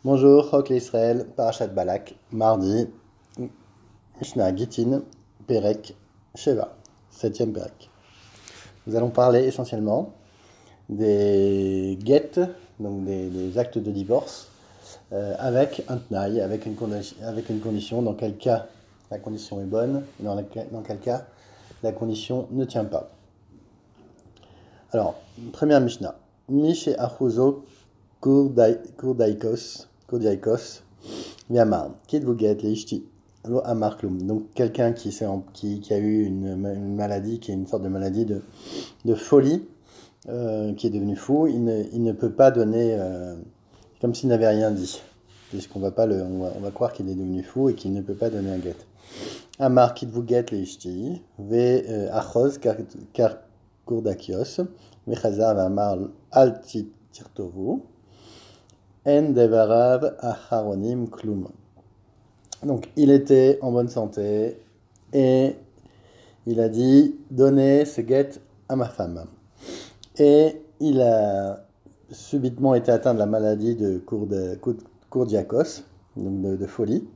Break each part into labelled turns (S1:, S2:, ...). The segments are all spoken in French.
S1: Bonjour, Chok Israël, Parashat Balak, mardi, Mishnah Gittin, Perek, Sheva, septième Perek. Nous allons parler essentiellement des get, donc des actes de divorce, avec un tnaï, avec une condition, dans quel cas la condition est bonne, et dans quel cas la condition ne tient pas. Alors, première Mishnah, Mishe Achuzo Kurdaikos, Yamar, Kidvuget, Leishti, Lo Amar Klum. Donc, quelqu'un qui a eu une maladie, qui est une sorte de maladie de folie, qui est devenu fou, il ne peut pas donner, comme s'il n'avait rien dit. Puisqu'on va croire qu'il est devenu fou et qu'il ne peut pas donner un get. Amar Kidvuget, Leishti, Ve Achoz, Kar Kurdakios, Vechazar, Amar Alti Tirtovu. En devarav aharonim klum. Donc, il était en bonne santé et il a dit donnez ce guet à ma femme. Et il a subitement été atteint de la maladie de Kourdiakos, donc de folie.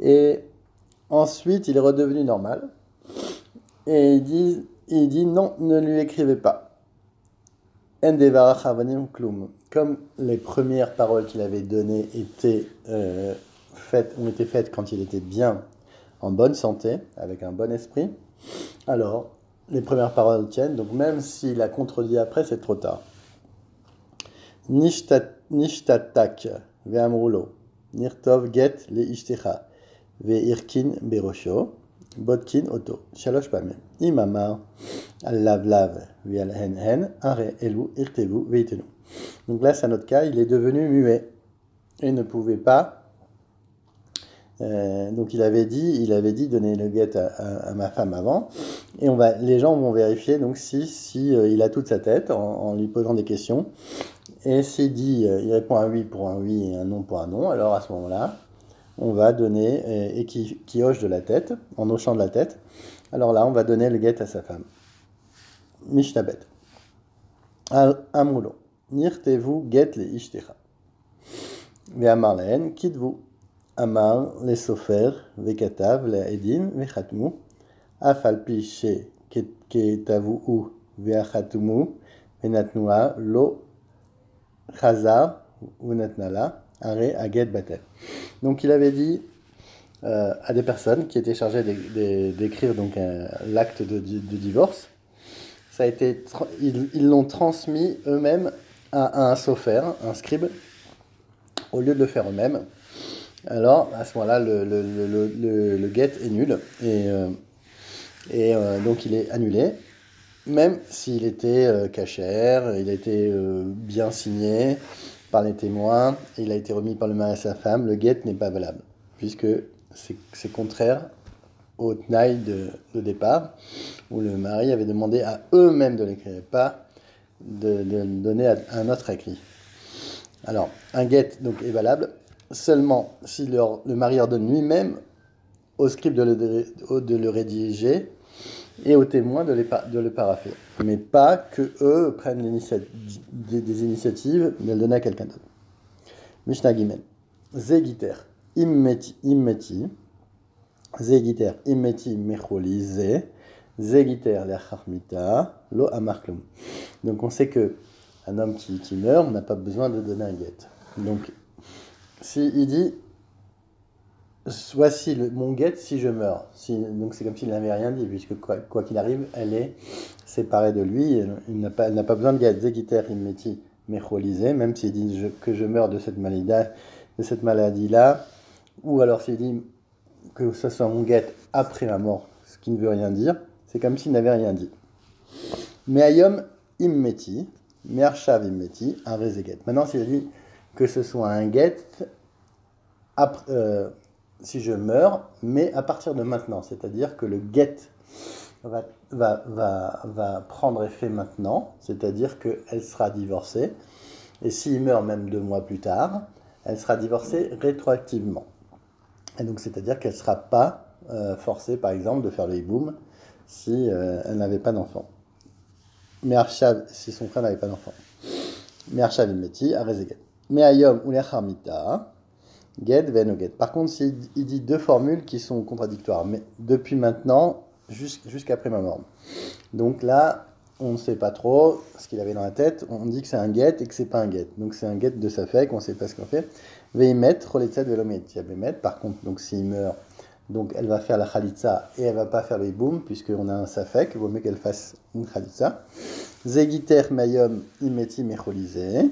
S1: Et ensuite, il est redevenu normal. Et il dit non, ne lui écrivez pas. En devarach havanim klum. Comme les premières paroles qu'il avait données ont été faites quand il était bien, en bonne santé, avec un bon esprit, alors les premières paroles tiennent, donc même s'il a contredit après, c'est trop tard. Nishtatak ve'amrulo, nirtov get le'ishtecha, ve'irkin berosho, botkin oto, shalosh pamim, imamar, al-lav-lav, ve'al-hen-hen, are elu, irtevu, ve'itenu. Donc là, c'est notre cas, il est devenu muet et ne pouvait pas. Donc il avait dit donner le guet à ma femme avant, et les gens vont vérifier donc si il a toute sa tête en lui posant des questions, et s'il dit il répond un oui pour un oui et un non pour un non, alors à ce moment-là on va donner et qui hoche de la tête en hochant de la tête, alors là on va donner le guet à sa femme. Mishnabet Amrulo Nirtevu get le ishtecha ve'amar lehen kitvu Amar les sofer vekatav la edim vechatmu afalpi she ketavu u veachatmu venatnua lo chazar venatnala are aget batel. Donc il avait dit à des personnes qui étaient chargées d'écrire donc l'acte de divorce. Ça a été ils l'ont transmis eux-mêmes à un sofer, un scribe, au lieu de le faire eux-mêmes. Alors, à ce moment-là, le get est nul et donc il est annulé, même s'il était cachère, il a été bien signé par les témoins, et il a été remis par le mari à sa femme, le get n'est pas valable, puisque c'est contraire au tnaï de départ, où le mari avait demandé à eux-mêmes de l'écrire, pas de donner à un autre écrit. Alors, un get donc, est valable seulement si le mari ordonne lui-même au scribe de le rédiger et aux témoins de le parapher. Mais pas que eux prennent des initiatives de le donner à quelqu'un d'autre. Mishnah Gimel. Zegiter immeti. Zegiter immeti mecholize. Zegiter le'acharmita lo amarklum. Donc on sait que un homme qui meurt n'a pas besoin de donner un get. Donc il dit voici mon get si je meurs. Donc c'est comme s'il n'avait rien dit, puisque quoi qu'il arrive, elle est séparée de lui. Elle n'a pas besoin de get. Zegiter immeti mecholisé, même s'il dit que je meurs de cette maladie-là, ou alors s'il dit que ce soit mon get après ma mort, ce qui ne veut rien dire, c'est comme s'il n'avait rien dit. Me'ayom immeti, me'arshav immeti, un rezeget. Maintenant, s'il dit que ce soit un get si je meurs, mais à partir de maintenant, c'est-à-dire que le get va prendre effet maintenant, c'est-à-dire qu'elle sera divorcée, et s'il meurt même 2 mois plus tard, elle sera divorcée rétroactivement. Et donc, c'est-à-dire qu'elle ne sera pas forcée, par exemple, de faire le hiboum si elle n'avait pas d'enfant. Mais Arshav, si son frère n'avait pas d'enfant. Mais Arshav il meti à Rezeget. Me'ayom ou lechamita, get ven get. Par contre, il dit deux formules qui sont contradictoires, mais depuis maintenant jusqu'après ma mort. Donc là, on ne sait pas trop ce qu'il avait dans la tête. On dit que c'est un get et que c'est pas un get. Donc c'est un get de Safek, on ne sait pas ce qu'on fait. Veimet, roletzet velomet. Par contre, donc s'il meurt, donc elle va faire la khalitza et elle va pas faire le hiboum, puisqu'on a un Safek, il vaut mieux qu'elle fasse une khalitza. Zegiter mayom imeti mecholisé.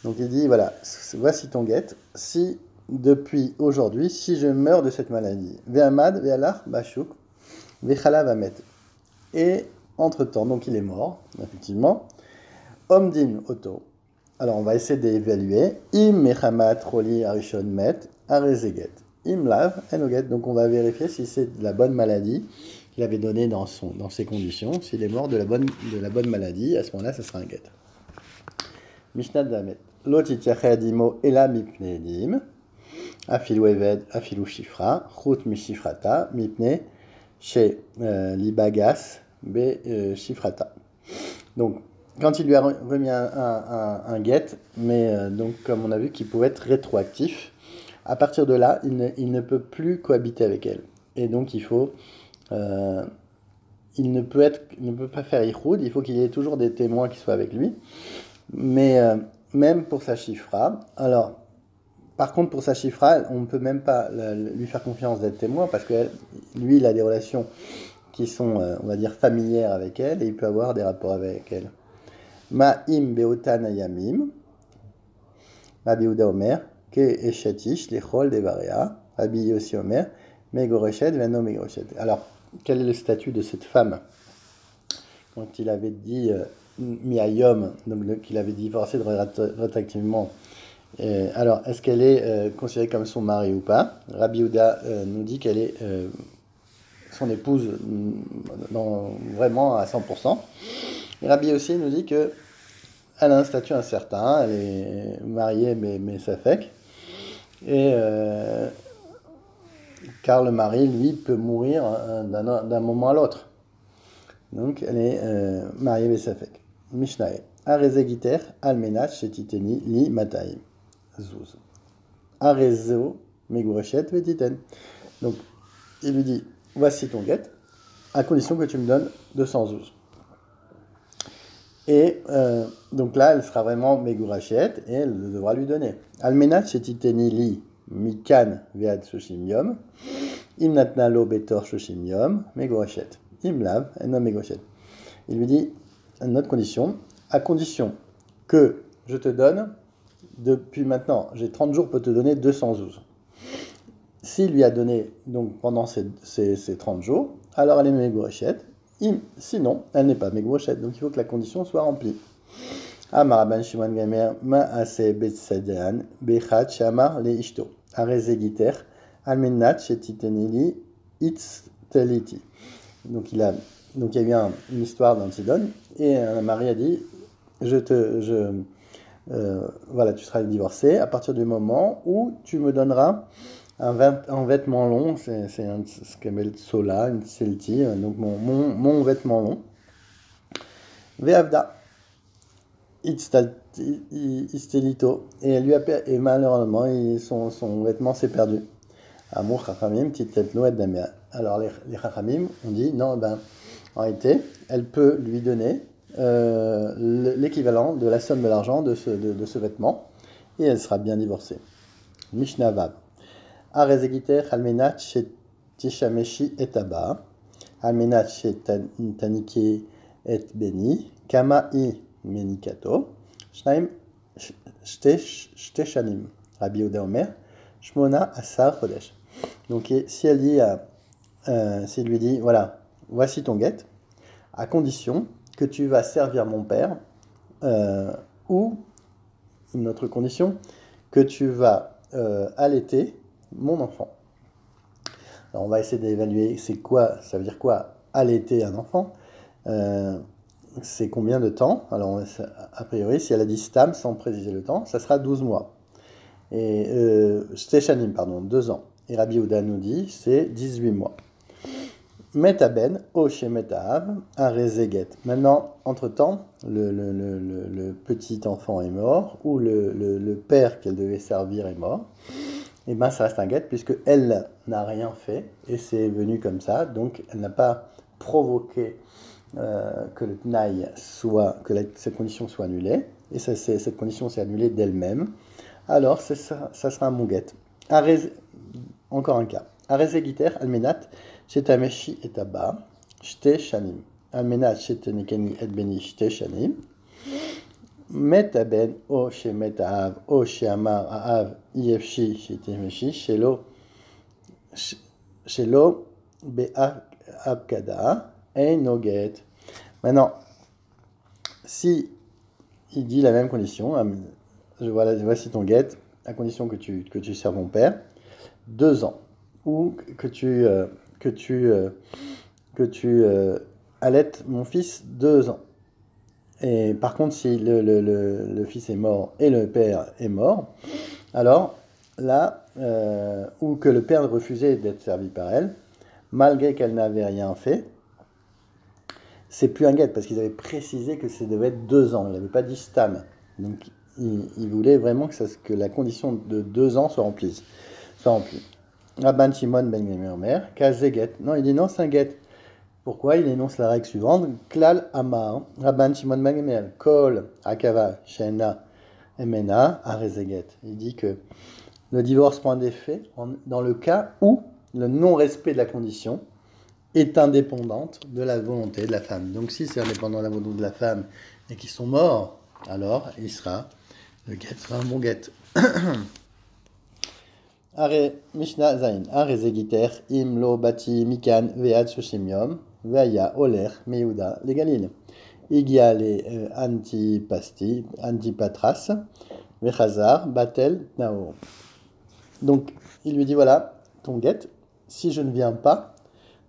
S1: Donc il dit, voilà, voici ton get. Si, depuis aujourd'hui, si je meurs de cette maladie, ve'amad, ve'alach, bashuk, ve'chala vamet. Et entre-temps, donc il est mort, effectivement. Omdin, auto. Alors on va essayer d'évaluer. Im mechamat roli arishon met, arezeget. Im lav, enoget. Donc on va vérifier si c'est de la bonne maladie qu'il avait donnée dans ses conditions. S'il est mort de la bonne maladie, à ce moment-là, ce sera un get. Mishnah Damet. Lotitiachadimo ela mipne dim. Afilu eved, afilu shifra. Chut mi shifrata, mipne chez libagas be shifrata. Donc, quand il lui a remis un get, mais donc comme on a vu qu'il pouvait être rétroactif, à partir de là, il ne peut plus cohabiter avec elle. Et donc il faut, il ne peut pas faire ichoud, il faut qu'il y ait toujours des témoins qui soient avec lui. Mais même pour sa chifra, alors par contre pour sa chifra, on ne peut même pas lui faire confiance d'être témoin parce que lui il a des relations qui sont, on va dire, familières avec elle et il peut avoir des rapports avec elle. Ma'im beotan ayamim, Rabbi Yehuda Omer, ke eshetish lechol devarea, Rabbi Yossi Omer, megoreshet veno megoreshet. Alors, quel est le statut de cette femme quand il avait dit miayom, donc qu'il avait divorcé rétroactivement? Alors, est-ce qu'elle est considérée comme son mari ou pas? Rabbi Yehuda nous dit qu'elle est son épouse vraiment à 100%. Et Rabbi aussi nous dit que elle a un statut incertain, elle est mariée mais Safek. Et car le mari, lui, peut mourir d'un moment à l'autre. Donc elle est mariée mais Safek. Mishnah. Arezegiter almenach shetiteni li mataim. Zuz. Arezo megureshet vetiten. Donc il lui dit, voici ton get, à condition que tu me donnes 200 zouz. Et donc là, elle sera vraiment Megurachet et elle devra lui donner. Almenat shetiteni li mikan vead shoshim yom. Im natna lo betor shoshim yom. Megurachet. Im lav enom megurachet. Il lui dit une autre condition. À condition que je te donne, depuis maintenant, j'ai 30 jours pour te donner 200 zouz. S'il lui a donné donc pendant ces 30 jours, alors elle est Megurachet. Sinon, elle n'est pas Megurachet. Donc il faut que la condition soit remplie. Amar ben Shimon Gamer ma'ase betsadan bechat shamar le ishto. Arezegiter almenat shetitenili itzteliti. Donc il y a eu une histoire d'Antidone et un mari a dit voilà, tu seras divorcé à partir du moment où tu me donneras un vêtement long, c'est ce qu'on appelle sola, une selti, donc mon vêtement long. Ve'avda, istelito, et malheureusement, son vêtement s'est perdu. Amour chachamim, petite noël d'amia. Alors les chachamim ont dit, non, en réalité, elle peut lui donner l'équivalent de la somme de l'argent de ce vêtement, et elle sera bien divorcée. Mishnah Vav. Arezegiter almenat shetishameshi et aba, almenat shetanike et beni, kama i menikato, shnaim shteshanim. Rabbi Yehuda Omer, shmona asar chodesh. Donc si elle dit, s'il lui dit, voilà, voici ton get, à condition que tu vas servir mon père, ou une autre condition, que tu vas allaiter mon enfant. Alors on va essayer d'évaluer ça veut dire quoi allaiter un enfant, c'est combien de temps. Alors a priori si elle a dit stam sans préciser le temps, ça sera 12 mois. Et Shteshanim, 2 ans. Et Rabbi Yehuda nous dit c'est 18 mois. Metaben, Oche Metahav, Arezeget. Maintenant, entre-temps, le petit enfant est mort, ou le père qu'elle devait servir est mort. Et bien, ça reste un guet, puisque elle n'a rien fait, et c'est venu comme ça, donc elle n'a pas provoqué que le tnaï soit, que cette condition soit annulée, et cette condition s'est annulée d'elle-même, alors ça sera un monguet. Encore un cas. Arezegiter almenat shetameshi et aba shte shanim. Almenat shetenikeni et beni shte shanim. Metaben o shemetaav o sheamar aav yefshi shetameshi shelo be'abkada et noget. Maintenant, si il dit la même condition, voici ton guet, à condition que tu serves mon père, 2 ans, ou que tu allaites mon fils 2 ans. Et par contre, si le fils est mort et le père est mort, alors là, ou que le père refusait d'être servi par elle, malgré qu'elle n'avait rien fait, c'est plus un guet, parce qu'ils avaient précisé que ça devait être 2 ans, il n'avait pas dit stam. Donc il voulait vraiment que la condition de 2 ans soit remplie. Rabban Shimon ben Gamliel, Kazeget. Non, il dit non, c'est un guet. Pourquoi? Il énonce la règle suivante. Klal Amar, Rabban Shimon ben Gamliel, Kol Akava Shena Emena Arezeget. Il dit que le divorce prend des faits dans le cas où le non-respect de la condition est indépendante de la volonté de la femme. Donc si c'est indépendant de la volonté de la femme et qu'ils sont morts, alors le guet sera un bon guet. Are Mishnah Zain, Are Zegiter, Imlo Bati Mikan, Vead Shoshimium, Veaya Oler, Meuda, les Galil. Igia les Antipatras, Vechazar, Batel, Nao. Donc il lui dit voilà, ton guet, si je ne viens pas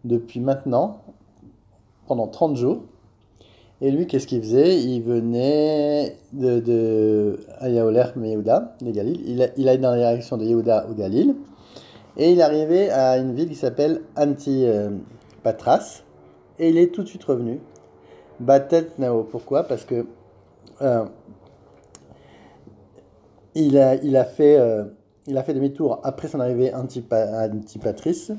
S1: depuis maintenant, pendant 30 jours, et lui, qu'est-ce qu'il faisait? Il venait de Ayaoler Yehuda, les Galil. Il allait dans la direction de Yehuda au Galil. Et il arrivait à une ville qui s'appelle Antipatras. Et il est tout de suite revenu. Batet Nao. Pourquoi? Parce que il a fait demi-tour après son arrivée à Antipatris,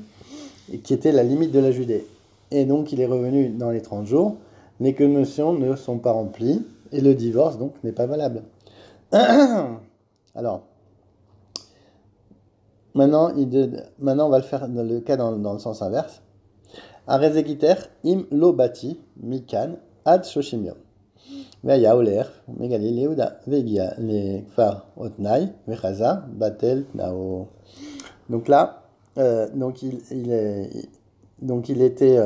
S1: qui était la limite de la Judée. Et donc, il est revenu dans les 30 jours. Les conditions ne sont pas remplies et le divorce donc n'est pas valable. Alors, maintenant on va le faire dans le cas dans le sens inverse. Arezegiter im lo bati mikan ad shoshimium. Veya oler megali leuda vegia le kfar otnai vechaza batel nao. Donc là, donc il était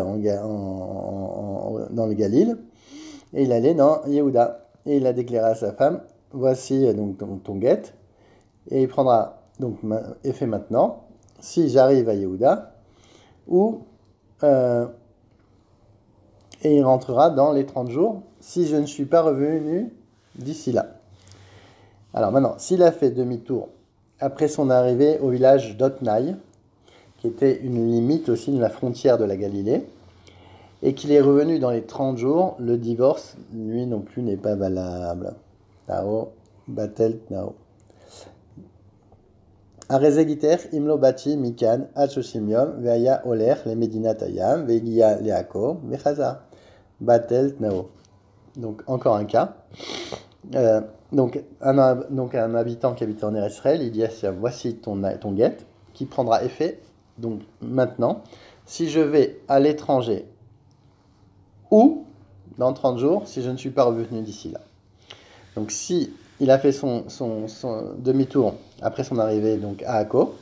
S1: dans le Galil et il allait dans Yehuda et il a déclaré à sa femme voici donc ton guet et il prendra donc effet maintenant si j'arrive à Yehuda ou et il rentrera dans les 30 jours si je ne suis pas revenu d'ici là. Alors maintenant, s'il a fait demi-tour après son arrivée au village d'Otnaï, qui était une limite aussi de la frontière de la Galilée, et qu'il est revenu dans les 30 jours, le divorce, lui non plus, n'est pas valable. Nao, batel, nao. Arezegiter, imlo bati, mikan, achoshimium, veaya oler, le medinatayam, vegia leako, vechaza. Batel, nao. Donc, encore un cas. Donc, un habitant qui habite en Israël, il dit à Siam, voici ton guet, qui prendra effet. Donc maintenant, si je vais à l'étranger ou dans 30 jours, si je ne suis pas revenu d'ici là. Donc si il a fait son demi-tour après son arrivée donc à Akko,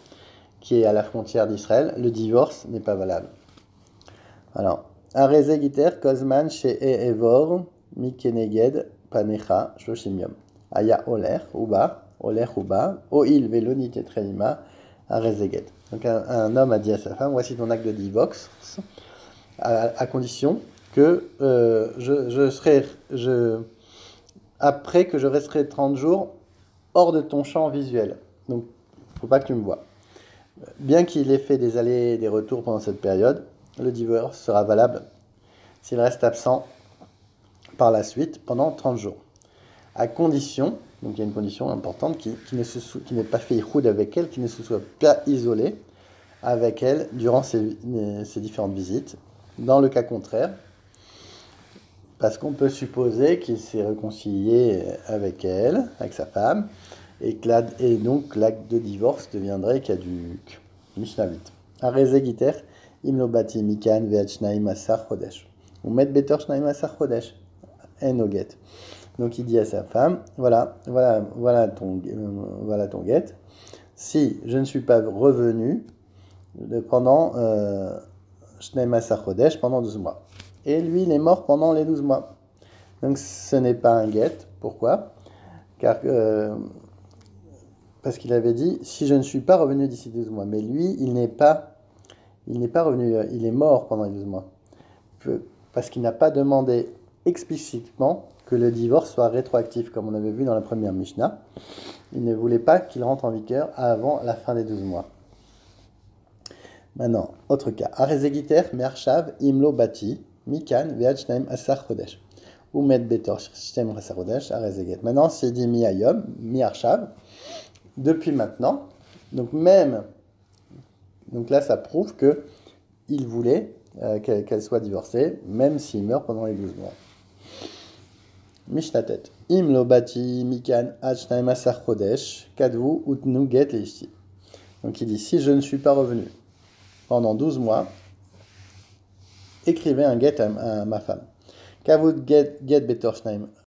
S1: qui est à la frontière d'Israël, le divorce n'est pas valable. Alors, Arezegiter Kozman chez Evor Mikeneged Panecha Shoshimium. Aya Oler Uba, Oil Velonite Trelima, Arezeged. Donc un homme a dit à sa femme, voici ton acte de divorce, à condition que après que je resterai 30 jours hors de ton champ visuel. Donc, il ne faut pas que tu me vois. Bien qu'il ait fait des allers et des retours pendant cette période, le divorce sera valable s'il reste absent par la suite pendant 30 jours. À condition, donc il y a une condition importante, qui n'ait pas fait ihoud avec elle, qui ne se soit pas isolé avec elle durant ces différentes visites. Dans le cas contraire, parce qu'on peut supposer qu'il s'est réconcilié avec elle, avec sa femme, et donc l'acte de divorce deviendrait caduc. Mishnah 8. Areze giter imlo bati mikan ve'at shnaim asar chodesh. Ou met betor shnaim asar chodesh. En oget. Donc il dit à sa femme, voilà ton guet. Si je ne suis pas revenu pendant shnaim asar chodesh, pendant 12 mois. Et lui, il est mort pendant les 12 mois. Donc ce n'est pas un guet. Pourquoi? Parce qu'il avait dit, si je ne suis pas revenu d'ici 12 mois. Mais lui, il n'est pas revenu, il est mort pendant les 12 mois. Parce qu'il n'a pas demandé explicitement que le divorce soit rétroactif, comme on avait vu dans la première Mishnah. Il ne voulait pas qu'il rentre en vigueur avant la fin des 12 mois. Maintenant, autre cas. Arezegiter me'arshav imlo bati mikan ve'ad shnaim asar chodesh. Ou met betor shtem asar chodesh arezeget. Maintenant, c'est dit mi ayom, mi arshav. Depuis maintenant, donc là, ça prouve que il voulait qu'elle soit divorcée, même s'il meurt pendant les 12 mois. Mishnatet. Im lo bati mikan ad shnaim asar chodesh kadvu utnu get leishti. Donc il dit, si je ne suis pas revenu pendant 12 mois, écrivez un get à ma femme. Kavut get betor shnaim